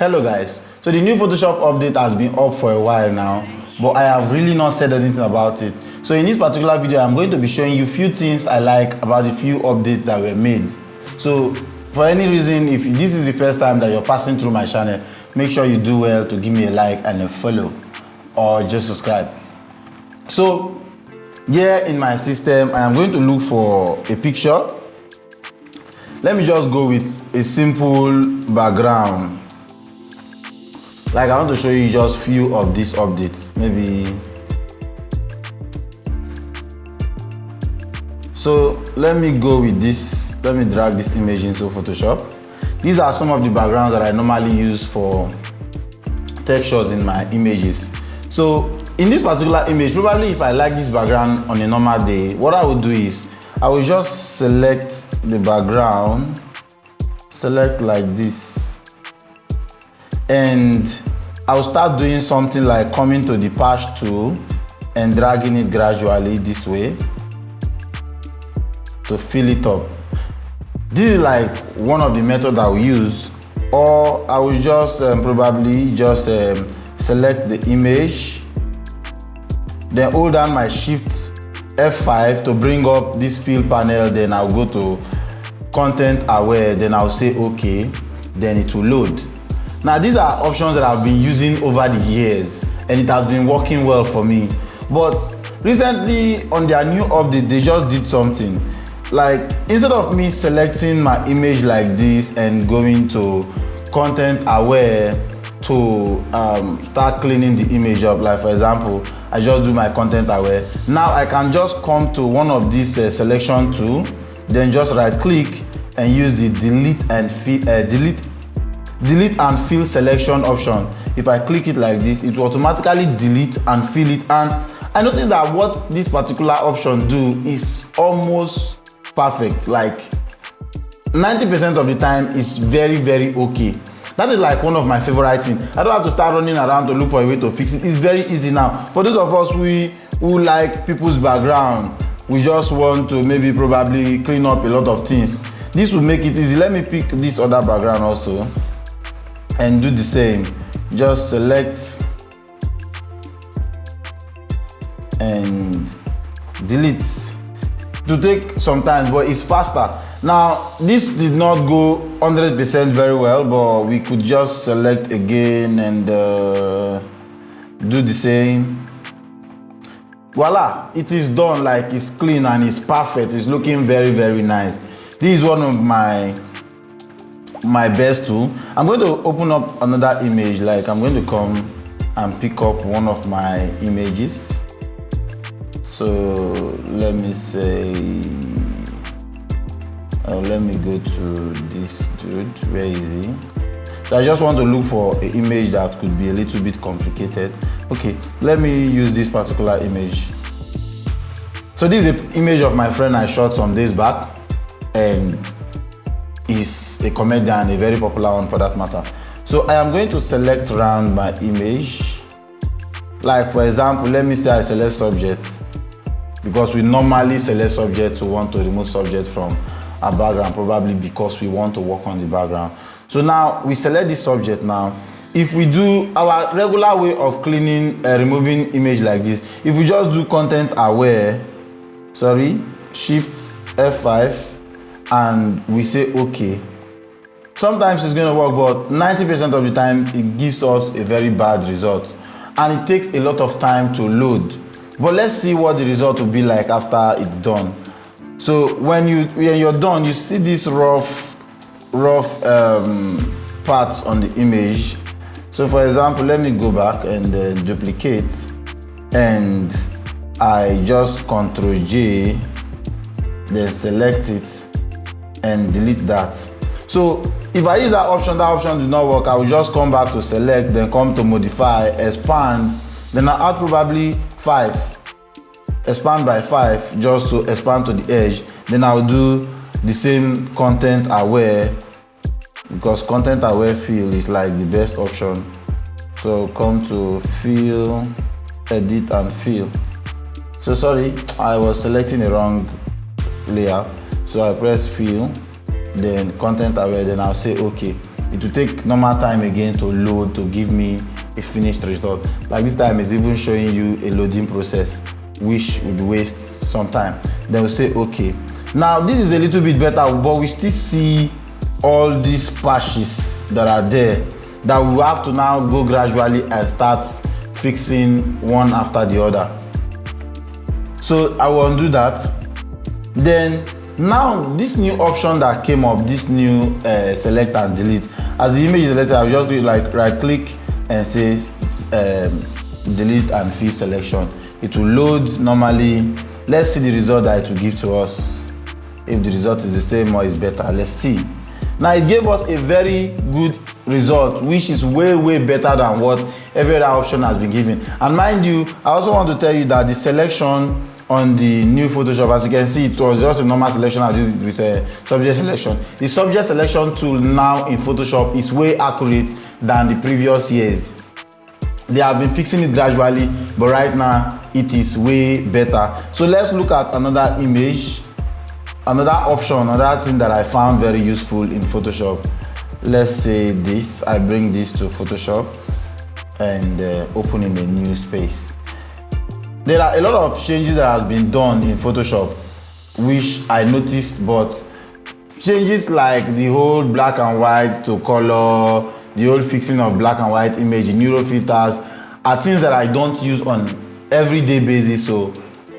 Hello guys, so the new Photoshop update has been up for a while now, but I have really not said anything about it. So in this particular video, I'm going to be showing you few things I like about the few updates that were made. So for any reason, if this is the first time that you're passing through my channel, make sure you do well to give me a like and a follow, or just subscribe. So here in my system, I am going to look for a picture. Let me just go with a simple background. Like, I want to show you just few of these updates, maybe. So let me go with this. Let me drag this image into Photoshop. These are some of the backgrounds that I normally use for textures in my images. So in this particular image, probably if I like this background on a normal day, what I would do is I will just select the background, select like this, and I'll start doing something like coming to the patch tool and dragging it gradually this way to fill it up. This is like one of the methods I will use, or I will just probably just select the image, then hold down my Shift F5 to bring up this fill panel. Then I'll go to content aware, then I'll say okay, then it will load. Now these are options that I've been using over the years and it has been working well for me. But recently on their new update, they just did something. Like, instead of me selecting my image like this and going to content aware to start cleaning the image up, like for example, I just do my content aware. Now I can just come to one of these selection tool, then just right click and use the delete and fill selection option. If I click it like this, it will automatically delete and fill it. And I noticed that what this particular option do is almost perfect. Like 90% of the time is very okay. That is like one of my favorite things. I don't have to start running around to look for a way to fix it. It's very easy now. For those of us who like people's background, we just want to maybe probably clean up a lot of things. This will make it easy. Let me pick this other background also and do the same. Just select and delete. To take some time, but it's faster. Now this did not go 100% very well, but we could just select again and do the same. Voila, it is done. Like, it's clean and it's perfect. It's looking very nice. This is one of my best tool. I'm going to open up another image. Like, I'm going to come and pick up one of my images. So let me say, let me go to this dude. Where is he? So I just want to look for an image that could be a little bit complicated. Okay, let me use this particular image. So this is an image of my friend I shot some days back, and he's a comedian, a very popular one for that matter. So I am going to select around my image. Like for example, let me say I select subject, because we normally select subject to want to remove subject from our background, probably because we want to work on the background. So now we select this subject. Now if we do our regular way of cleaning, removing image like this, if we just do content aware, Shift F5, and we say okay, sometimes it's going to work, but 90% of the time it gives us a very bad result and it takes a lot of time to load. But let's see what the result will be like after it's done. So when you're done, you see these rough parts on the image. So for example, let me go back and duplicate, and I just Ctrl J, then select it and delete that. So if I use that option did not work, I will just come back to select, then come to modify, expand, then I'll add probably 5, expand by 5, just to expand to the edge. Then I'll do the same content aware, because content aware fill is like the best option. So come to fill, edit and fill. So sorry, I was selecting the wrong layer. So I press fill, then content aware, then I'll say okay. it will take normal time again to load to give me a finished result. Like this time is even showing you a loading process, which would waste some time. Then we'll say okay. Now this is a little bit better, but we still see all these patches that are there that we will have to now go gradually and start fixing one after the other. So I will undo that. Then now this new option that came up, this new select and delete, as the image is selected, I'll just do like right click and say delete and fill selection. It will load normally. Let's see the result that it will give to us. If the result is the same or is better, let's see. Now it gave us a very good result, which is way better than what every other option has been given. And mind you, I also want to tell you that the selection on the new Photoshop, as you can see, it was just a normal selection I did with a subject selection. The subject selection tool now in Photoshop is way accurate than the previous years. They have been fixing it gradually, but right now it is way better. So let's look at another image, another option, another thing that I found very useful in Photoshop. Let's say this, I bring this to Photoshop and open in a new space. There are a lot of changes that have been done in Photoshop, which I noticed, but changes like the whole black and white to color, the whole fixing of black and white image, neuro filters, are things that I don't use on everyday basis. So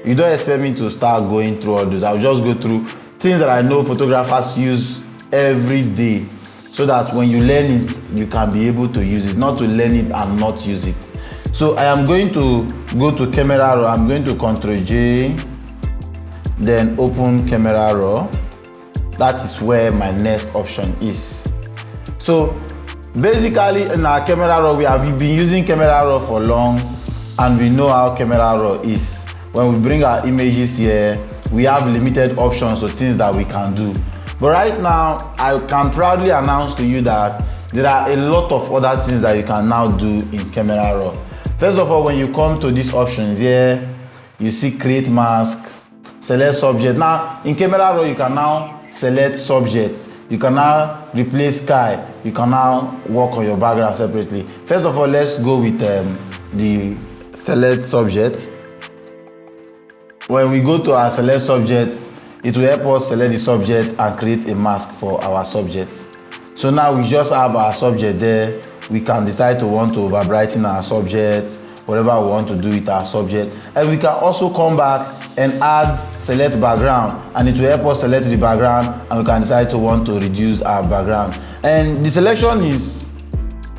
you don't expect me to start going through all those. I'll just go through things that I know photographers use every day, so that when you learn it, you can be able to use it, not to learn it and not use it. So I am going to go to camera raw. I'm going to Ctrl J, then open camera raw. That is where my next option is. So basically in our camera raw, we have been using camera raw for long, and we know how camera raw is. When we bring our images here, we have limited options to things that we can do. But right now, I can proudly announce to you that there are a lot of other things that you can now do in camera raw. First of all, when you come to these options here, you see create mask, select subject. Now in camera raw, you can now select subject. You can now replace sky. You can now work on your background separately. First of all, let's go with the select subject. When we go to our select subject, it will help us select the subject and create a mask for our subject. So now we just have our subject there. We can decide to want to over brighten our subject, whatever we want to do with our subject. And we can also come back and add select background, and it will help us select the background, and we can decide to want to reduce our background. And the selection is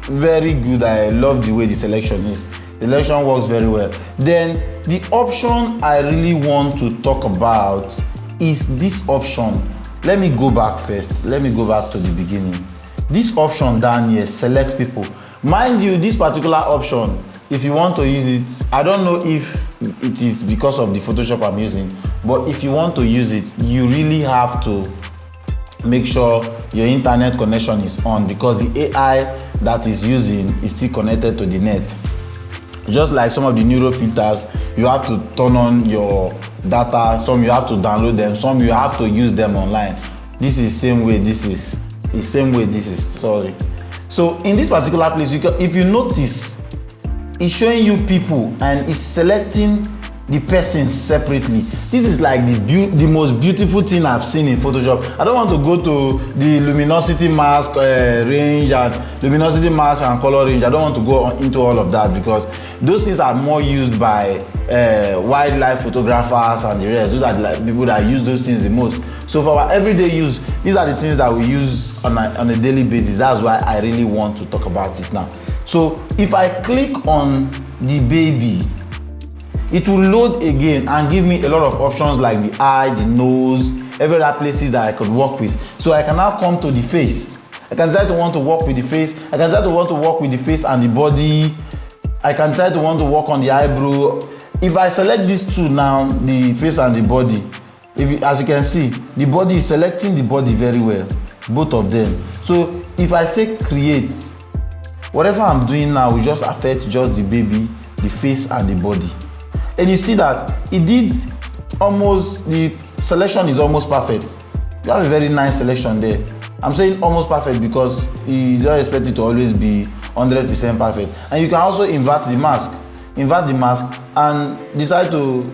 very good. I love the way the selection is. The selection works very well. Then the option I really want to talk about is this option. Let me go back first. Let me go back to the beginning. This option down here, select people. Mind you, this particular option, if you want to use it, I don't know if it is because of the Photoshop I'm using, but if you want to use it, you really have to make sure your internet connection is on, because the AI that is using is still connected to the net. Just like some of the neuro filters, you have to turn on your data, some you have to download them, some you have to use them online. This is the same way this is. The same way this is, sorry. So in this particular place, if you notice, it's showing you people and it's selecting the persons separately. This is like the most beautiful thing I've seen in Photoshop. I don't want to go to the luminosity mask range and luminosity mask and color range. I don't want to go into all of that, because those things are more used by wildlife photographers and the rest. Those are the people that use those things the most. So for our everyday use, these are the things that we use on a daily basis. That's why I really want to talk about it now. So if I click on the baby, it will load again and give me a lot of options like the eye, the nose, every other places that I could work with. So I can now come to the face. I can decide to want to work with the face. I can decide to want to work with the face and the body. I can decide to want to work on the eyebrow. If I select these two now, the face and the body, as you can see, the body is selecting the body very well, both of them. So if I say create, whatever I'm doing now will just affect just the baby, the face and the body. And you see that it did almost, the selection is almost perfect. You have a very nice selection there. I'm saying almost perfect because you don't expect it to always be 100% perfect. And you can also invert the mask and decide to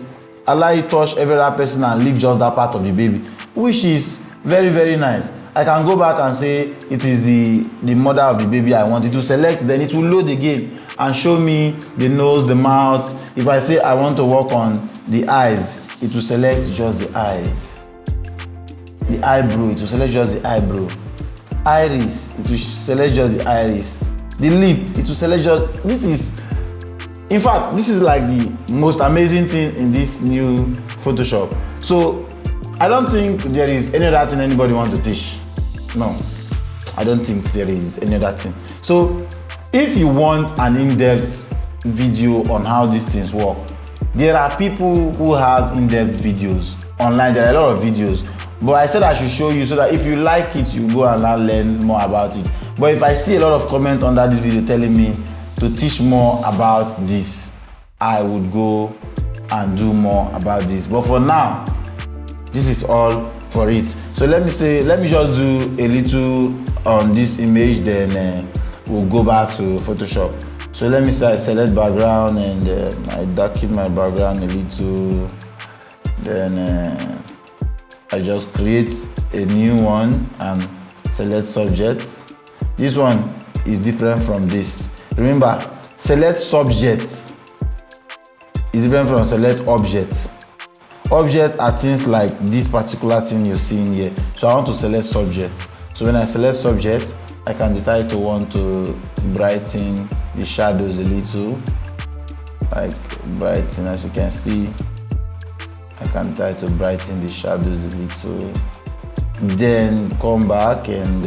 allow it touch every other person and leave just that part of the baby, which is very, very nice. I can go back and say it is the mother of the baby I want. It to select, then it will load again and show me the nose, the mouth. If I say I want to work on the eyes, it will select just the eyes. The eyebrow, it will select just the eyebrow. Iris, it will select just the iris. The lip, it will select just, in fact, this is like the most amazing thing in this new Photoshop. So I don't think there is any other thing anybody wants to teach. No, I don't think there is any other thing. So if you want an in-depth video on how these things work, there are people who have in-depth videos online. There are a lot of videos, but I said I should show you so that if you like it, you go and learn more about it. But if I see a lot of comments under this video telling me to teach more about this, I would go and do more about this. But for now, this is all for it. So let me just do a little on this image, then we'll go back to Photoshop. So let me say I select background and I darken my background a little. Then I just create a new one and select subject. This one is different from this. Remember, select subject is different from select object. Objects are things like this particular thing you're seeing here. So I want to select subject. So when I select subject, I can decide to want to brighten the shadows a little. Like brighten, as you can see, I can decide to brighten the shadows a little. Then come back and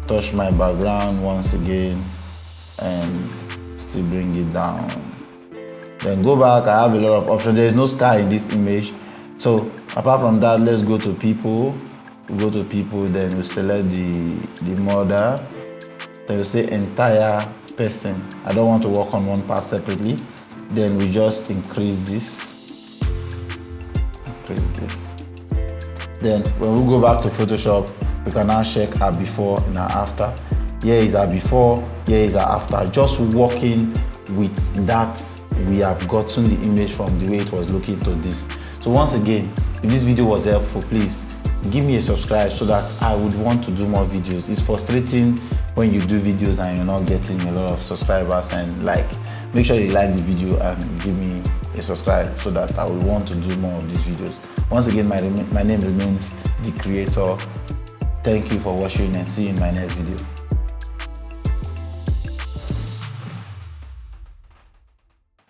touch my background once again and still bring it down. Then go back. I have a lot of options. There is no sky in this image. So apart from that, let's go to people. We go to people, then we select the mother. Then we say entire person. I don't want to work on one part separately. Then we just increase this. Then when we go back to Photoshop, we can now check our before and our after. Here is our before, here is our after. Just working with that, we have gotten the image from the way it was looking to this. So once again, if this video was helpful, please give me a subscribe so that I would want to do more videos. It's frustrating when you do videos and you're not getting a lot of subscribers and like. Make sure you like the video and give me a subscribe so that I will want to do more of these videos. Once again, my name remains The Creator. Thank you for watching and see you in my next video.